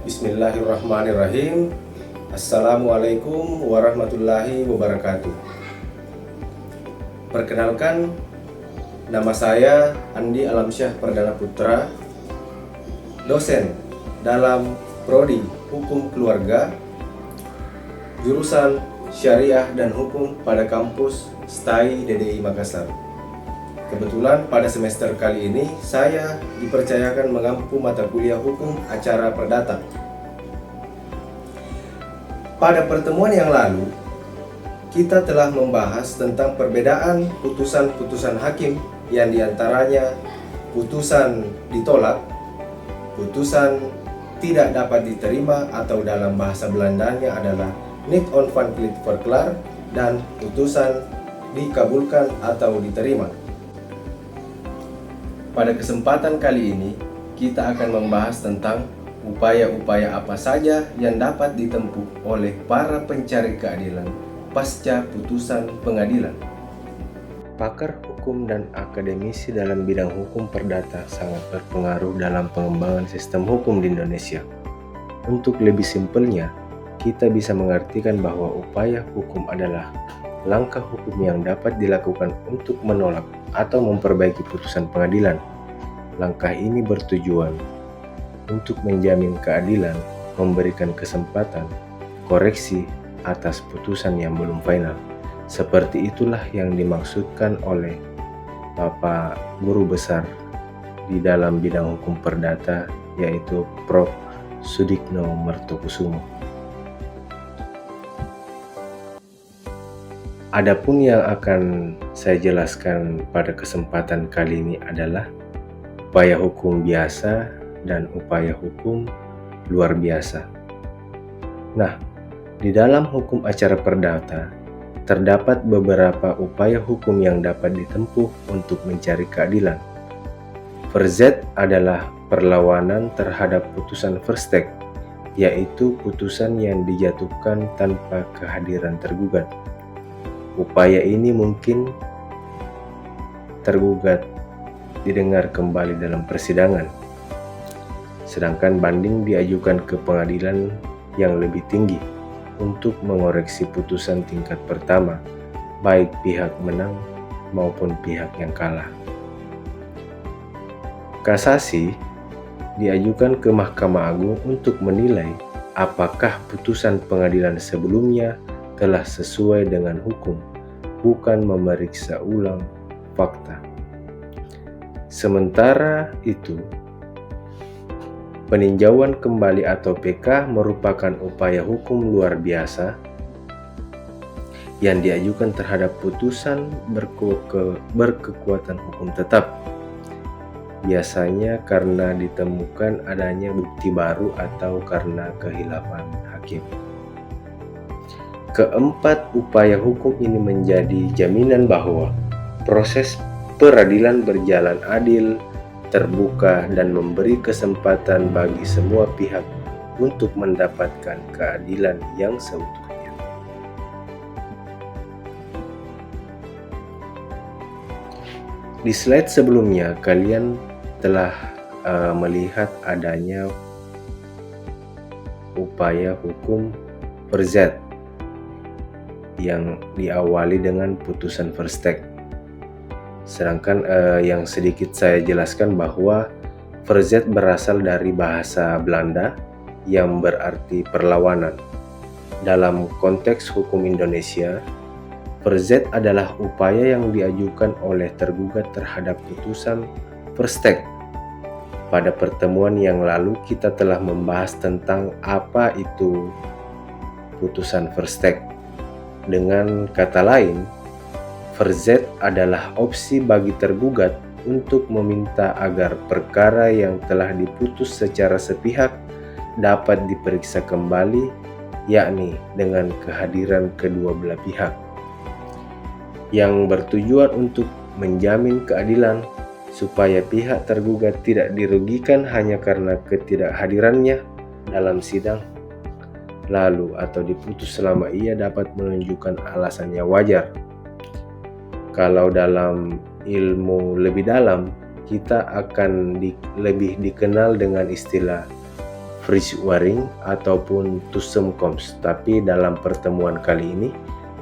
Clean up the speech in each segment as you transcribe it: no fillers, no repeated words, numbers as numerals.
Bismillahirrahmanirrahim. Assalamualaikum warahmatullahi wabarakatuh. Perkenalkan, nama saya Andi Alamsyah Perdana Putra, dosen dalam Prodi Hukum Keluarga, jurusan Syariah dan Hukum pada kampus STAI DDI Makassar. Kebetulan pada semester kali ini saya dipercayakan mengampu mata kuliah Hukum Acara Perdata. Pada pertemuan yang lalu, kita telah membahas tentang perbedaan putusan-putusan hakim yang diantaranya putusan ditolak, putusan tidak dapat diterima atau dalam bahasa Belandanya adalah niet onafhankelijk verklaar, dan putusan dikabulkan atau diterima. Pada kesempatan kali ini, kita akan membahas tentang upaya-upaya apa saja yang dapat ditempuh oleh para pencari keadilan pasca putusan pengadilan. Pakar hukum dan akademisi dalam bidang hukum perdata sangat berpengaruh dalam pengembangan sistem hukum di Indonesia. Untuk lebih simpelnya, kita bisa mengartikan bahwa upaya hukum adalah langkah hukum yang dapat dilakukan untuk menolak atau memperbaiki putusan pengadilan. Langkah ini bertujuan untuk menjamin keadilan, memberikan kesempatan koreksi atas putusan yang belum final. Seperti itulah yang dimaksudkan oleh Bapak Guru Besar di dalam bidang hukum perdata, yaitu Prof. Sudikno Mertokusumo. Adapun yang akan saya jelaskan pada kesempatan kali ini adalah upaya hukum biasa dan upaya hukum luar biasa. Nah, di dalam hukum acara perdata terdapat beberapa upaya hukum yang dapat ditempuh untuk mencari keadilan. Verzet adalah perlawanan terhadap putusan Verstek, yaitu putusan yang dijatuhkan tanpa kehadiran tergugat. Upaya ini mungkin tergugat didengar kembali dalam persidangan, sedangkan banding diajukan ke pengadilan yang lebih tinggi untuk mengoreksi putusan tingkat pertama, baik pihak menang maupun pihak yang kalah. Kasasi diajukan ke Mahkamah Agung untuk menilai apakah putusan pengadilan sebelumnya telah sesuai dengan hukum, bukan memeriksa ulang fakta. Sementara itu, peninjauan kembali atau PK merupakan upaya hukum luar biasa yang diajukan terhadap putusan berkekuatan hukum tetap, biasanya karena ditemukan adanya bukti baru atau karena kehilafan hakim. Keempat, upaya hukum ini menjadi jaminan bahwa proses peradilan berjalan adil, terbuka, dan memberi kesempatan bagi semua pihak untuk mendapatkan keadilan yang seutuhnya. Di slide sebelumnya, kalian telah melihat adanya upaya hukum Verzet yang diawali dengan putusan Verstek. Sedangkan yang sedikit saya jelaskan bahwa Verzet berasal dari bahasa Belanda yang berarti perlawanan. Dalam konteks hukum Indonesia, Verzet adalah upaya yang diajukan oleh tergugat terhadap putusan Verstek. Pada pertemuan yang lalu kita telah membahas tentang apa itu putusan Verstek. Dengan kata lain, Verzet adalah opsi bagi tergugat untuk meminta agar perkara yang telah diputus secara sepihak dapat diperiksa kembali, yakni dengan kehadiran kedua belah pihak, yang bertujuan untuk menjamin keadilan supaya pihak tergugat tidak dirugikan hanya karena ketidakhadirannya dalam sidang lalu atau diputus selama ia dapat menunjukkan alasannya wajar. Kalau dalam ilmu lebih dalam, kita akan lebih dikenal dengan istilah Frischwaring ataupun Tusem Koms. Tapi dalam pertemuan kali ini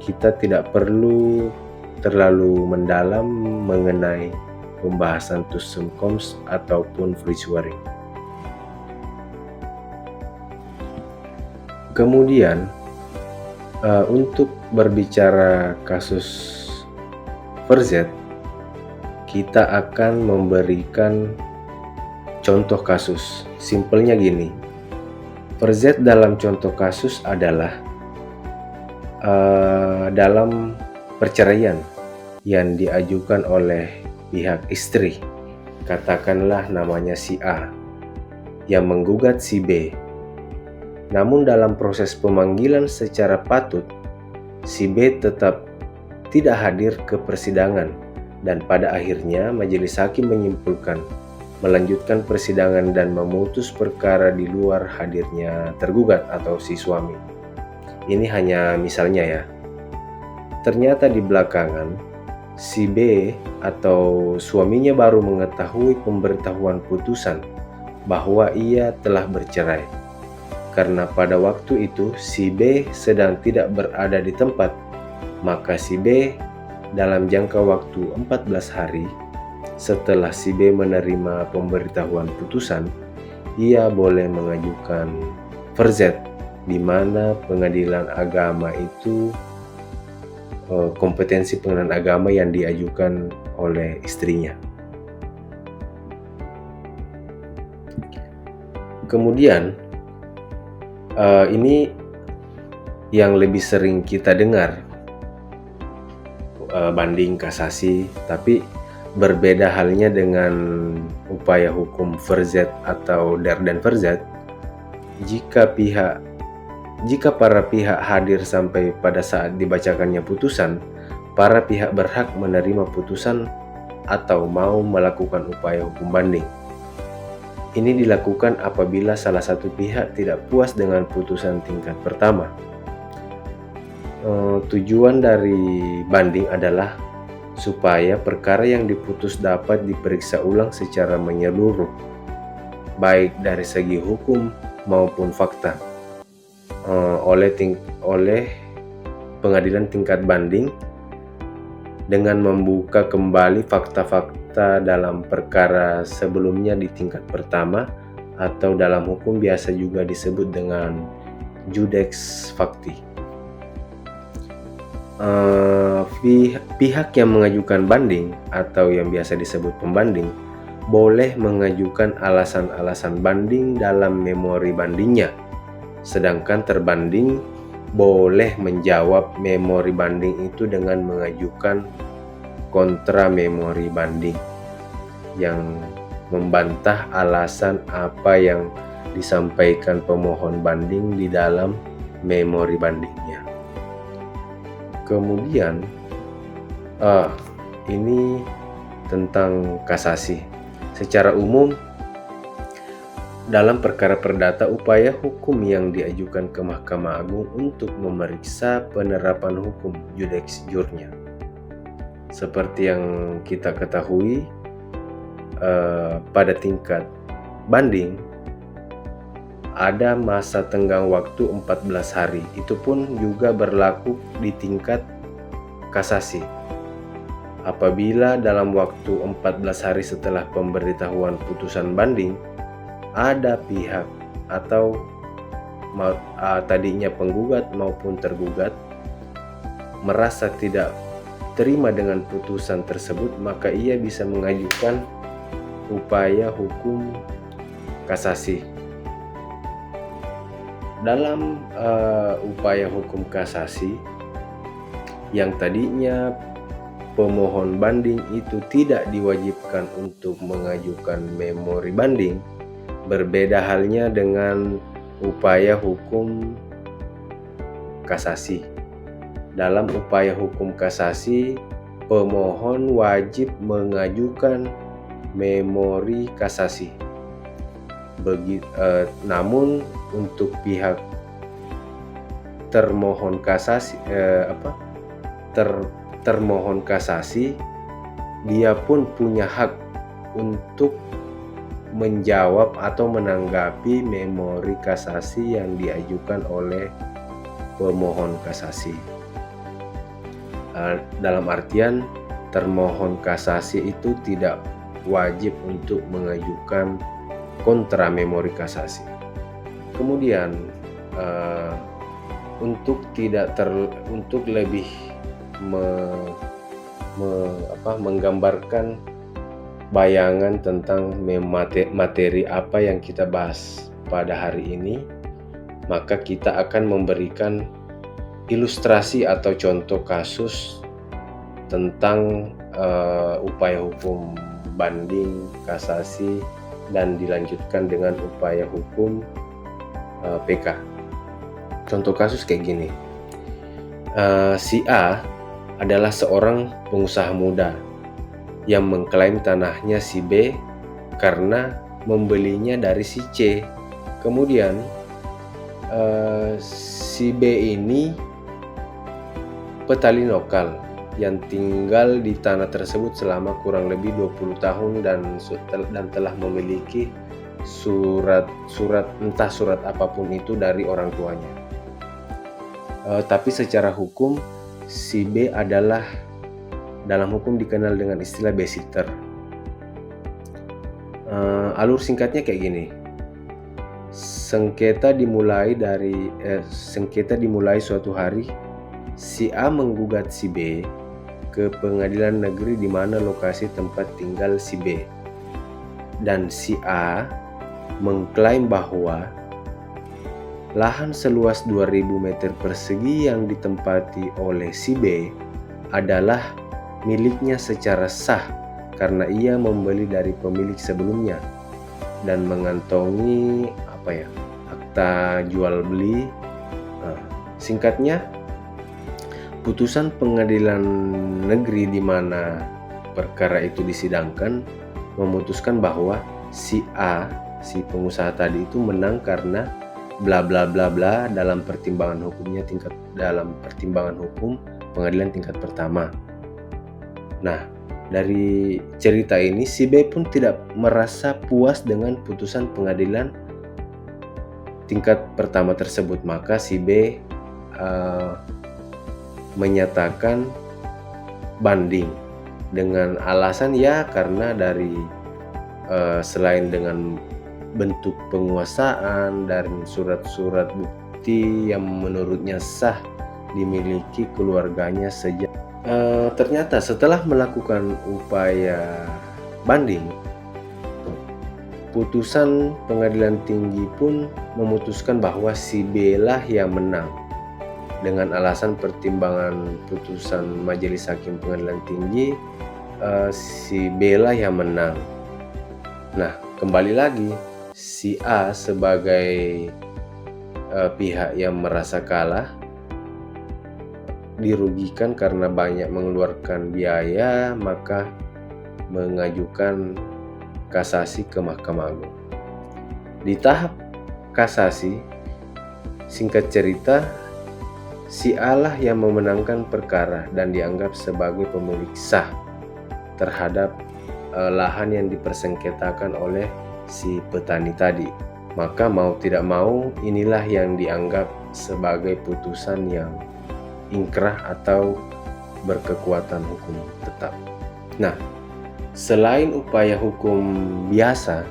kita tidak perlu terlalu mendalam mengenai pembahasan Tusem Koms ataupun Frischwaring. Kemudian untuk berbicara kasus Verzet, kita akan memberikan contoh kasus. Simpelnya gini, Verzet dalam contoh kasus adalah dalam perceraian yang diajukan oleh pihak istri, katakanlah namanya si A, yang menggugat si B. Namun dalam proses pemanggilan secara patut, si B tetap tidak hadir ke persidangan, dan pada akhirnya majelis hakim menyimpulkan melanjutkan persidangan dan memutus perkara di luar hadirnya tergugat atau si suami. Ini hanya misalnya ya. Ternyata di belakangan si B atau suaminya baru mengetahui pemberitahuan putusan bahwa ia telah bercerai. Karena pada waktu itu si B sedang tidak berada di tempat, maka si B dalam jangka waktu 14 hari setelah si B menerima pemberitahuan putusan, ia boleh mengajukan Verzet, di mana pengadilan agama itu kompetensi pengadilan agama yang diajukan oleh istrinya. Kemudian ini yang lebih sering kita dengar, banding kasasi, tapi berbeda halnya dengan upaya hukum Verzet atau Der dan Verzet. Jika para pihak hadir sampai pada saat dibacakannya putusan, para pihak berhak menerima putusan atau mau melakukan upaya hukum banding. Ini dilakukan apabila salah satu pihak tidak puas dengan putusan tingkat pertama. Tujuan dari banding adalah supaya perkara yang diputus dapat diperiksa ulang secara menyeluruh, baik dari segi hukum maupun fakta, oleh pengadilan tingkat banding, dengan membuka kembali fakta-fakta dalam perkara sebelumnya di tingkat pertama, atau dalam hukum biasa juga disebut dengan judex facti. Pihak yang mengajukan banding atau yang biasa disebut pembanding boleh mengajukan alasan-alasan banding dalam memori bandingnya, sedangkan terbanding boleh menjawab memori banding itu dengan mengajukan kontra memori banding yang membantah alasan apa yang disampaikan pemohon banding di dalam memori bandingnya. Kemudian ini tentang kasasi. Secara umum dalam perkara perdata, upaya hukum yang diajukan ke Mahkamah Agung untuk memeriksa penerapan hukum judex jurnya. Seperti yang kita ketahui, pada tingkat banding ada masa tenggang waktu 14 hari. Itu pun juga berlaku di tingkat kasasi. Apabila dalam waktu 14 hari setelah pemberitahuan putusan banding ada pihak atau tadinya penggugat maupun tergugat merasa tidak terima dengan putusan tersebut, maka ia bisa mengajukan upaya hukum kasasi. Dalam upaya hukum kasasi yang tadinya pemohon banding itu tidak diwajibkan untuk mengajukan memori banding, berbeda halnya dengan upaya hukum kasasi. Dalam upaya hukum kasasi, pemohon wajib mengajukan memori kasasi. Namun untuk pihak termohon kasasi, termohon kasasi, dia pun punya hak untuk menjawab atau menanggapi memori kasasi yang diajukan oleh pemohon kasasi. Dalam artian, termohon kasasi itu tidak wajib untuk mengajukan kontra memori kasasi. Kemudian untuk lebih menggambarkan bayangan tentang materi apa yang kita bahas pada hari ini, maka kita akan memberikan ilustrasi atau contoh kasus tentang upaya hukum banding, kasasi, dan dilanjutkan dengan upaya hukum PK. Contoh kasus kayak gini. Si A adalah seorang pengusaha muda yang mengklaim tanahnya si B karena membelinya dari si C. Kemudian si B ini petani lokal yang tinggal di tanah tersebut selama kurang lebih 20 tahun dan telah memiliki surat apapun itu dari orang tuanya. Tapi secara hukum si B adalah dalam hukum dikenal dengan istilah babysitter. Alur singkatnya kayak gini. Sengketa dimulai suatu hari. Si A menggugat si B ke pengadilan negeri di mana lokasi tempat tinggal si B. Dan si A mengklaim bahwa lahan seluas 2000 meter persegi yang ditempati oleh si B adalah miliknya secara sah karena ia membeli dari pemilik sebelumnya dan mengantongi akta jual beli. Singkatnya, putusan pengadilan negeri di mana perkara itu disidangkan memutuskan bahwa si A, si pengusaha tadi itu menang karena bla bla bla bla dalam pertimbangan hukum pengadilan tingkat pertama. Nah, dari cerita ini si B pun tidak merasa puas dengan putusan pengadilan tingkat pertama tersebut, maka si B menyatakan banding dengan alasan karena dari selain dengan bentuk penguasaan dan surat-surat bukti yang menurutnya sah dimiliki keluarganya sejak ternyata setelah melakukan upaya banding, putusan pengadilan tinggi pun memutuskan bahwa si B lah yang menang dengan alasan pertimbangan putusan majelis hakim pengadilan tinggi, si B lah yang menang. Nah, kembali lagi si A sebagai pihak yang merasa kalah dirugikan karena banyak mengeluarkan biaya, maka mengajukan kasasi ke Mahkamah Agung. Di tahap kasasi, singkat cerita, si A lah yang memenangkan perkara dan dianggap sebagai pemilik sah terhadap lahan yang dipersengketakan oleh si petani tadi. Maka mau tidak mau, inilah yang dianggap sebagai putusan yang ingkrah atau berkekuatan hukum tetap. Nah, selain upaya hukum biasa,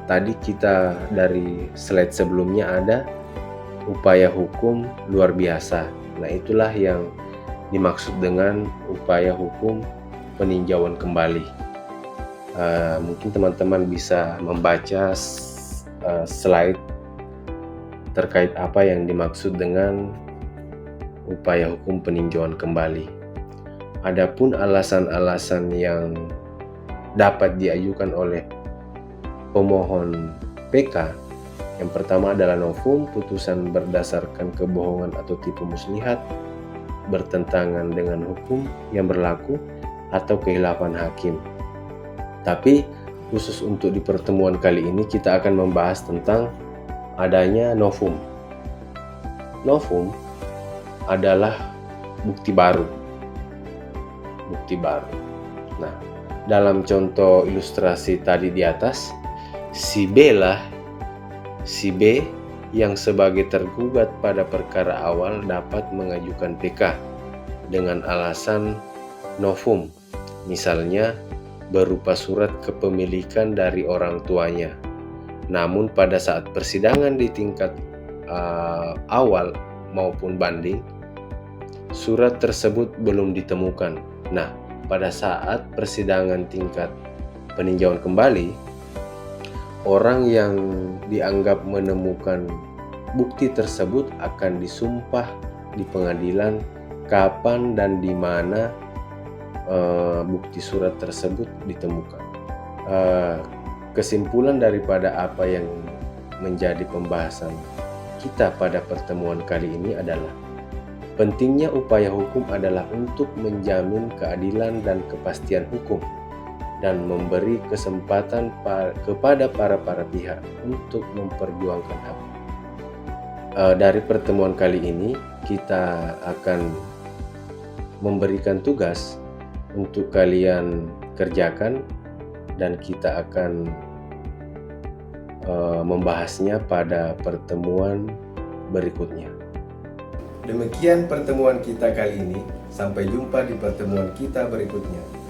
tadi kita dari slide sebelumnya ada upaya hukum luar biasa. Nah, itulah yang dimaksud dengan upaya hukum peninjauan kembali. Mungkin teman-teman bisa membaca slide terkait apa yang dimaksud dengan upaya hukum peninjauan kembali. Adapun alasan-alasan yang dapat diajukan oleh pemohon PK, yang pertama adalah novum, putusan berdasarkan kebohongan atau tipu muslihat, bertentangan dengan hukum yang berlaku, atau kekhilafan hakim. Tapi khusus untuk di pertemuan kali ini kita akan membahas tentang adanya novum. Novum adalah bukti baru. Nah, dalam contoh ilustrasi tadi di atas, Si B lah, si B yang sebagai tergugat pada perkara awal dapat mengajukan PK dengan alasan novum, misalnya berupa surat kepemilikan dari orang tuanya. Namun pada saat persidangan di tingkat awal maupun banding, surat tersebut belum ditemukan. Nah, pada saat persidangan tingkat peninjauan kembali, orang yang dianggap menemukan bukti tersebut akan disumpah di pengadilan kapan dan di mana bukti surat tersebut ditemukan. Kesimpulan daripada apa yang menjadi pembahasan kita pada pertemuan kali ini adalah pentingnya upaya hukum adalah untuk menjamin keadilan dan kepastian hukum dan memberi kesempatan kepada para pihak untuk memperjuangkan hak. Dari pertemuan kali ini kita akan memberikan tugas untuk kalian kerjakan dan kita akan membahasnya pada pertemuan berikutnya. Demikian pertemuan kita kali ini. Sampai jumpa di pertemuan kita berikutnya.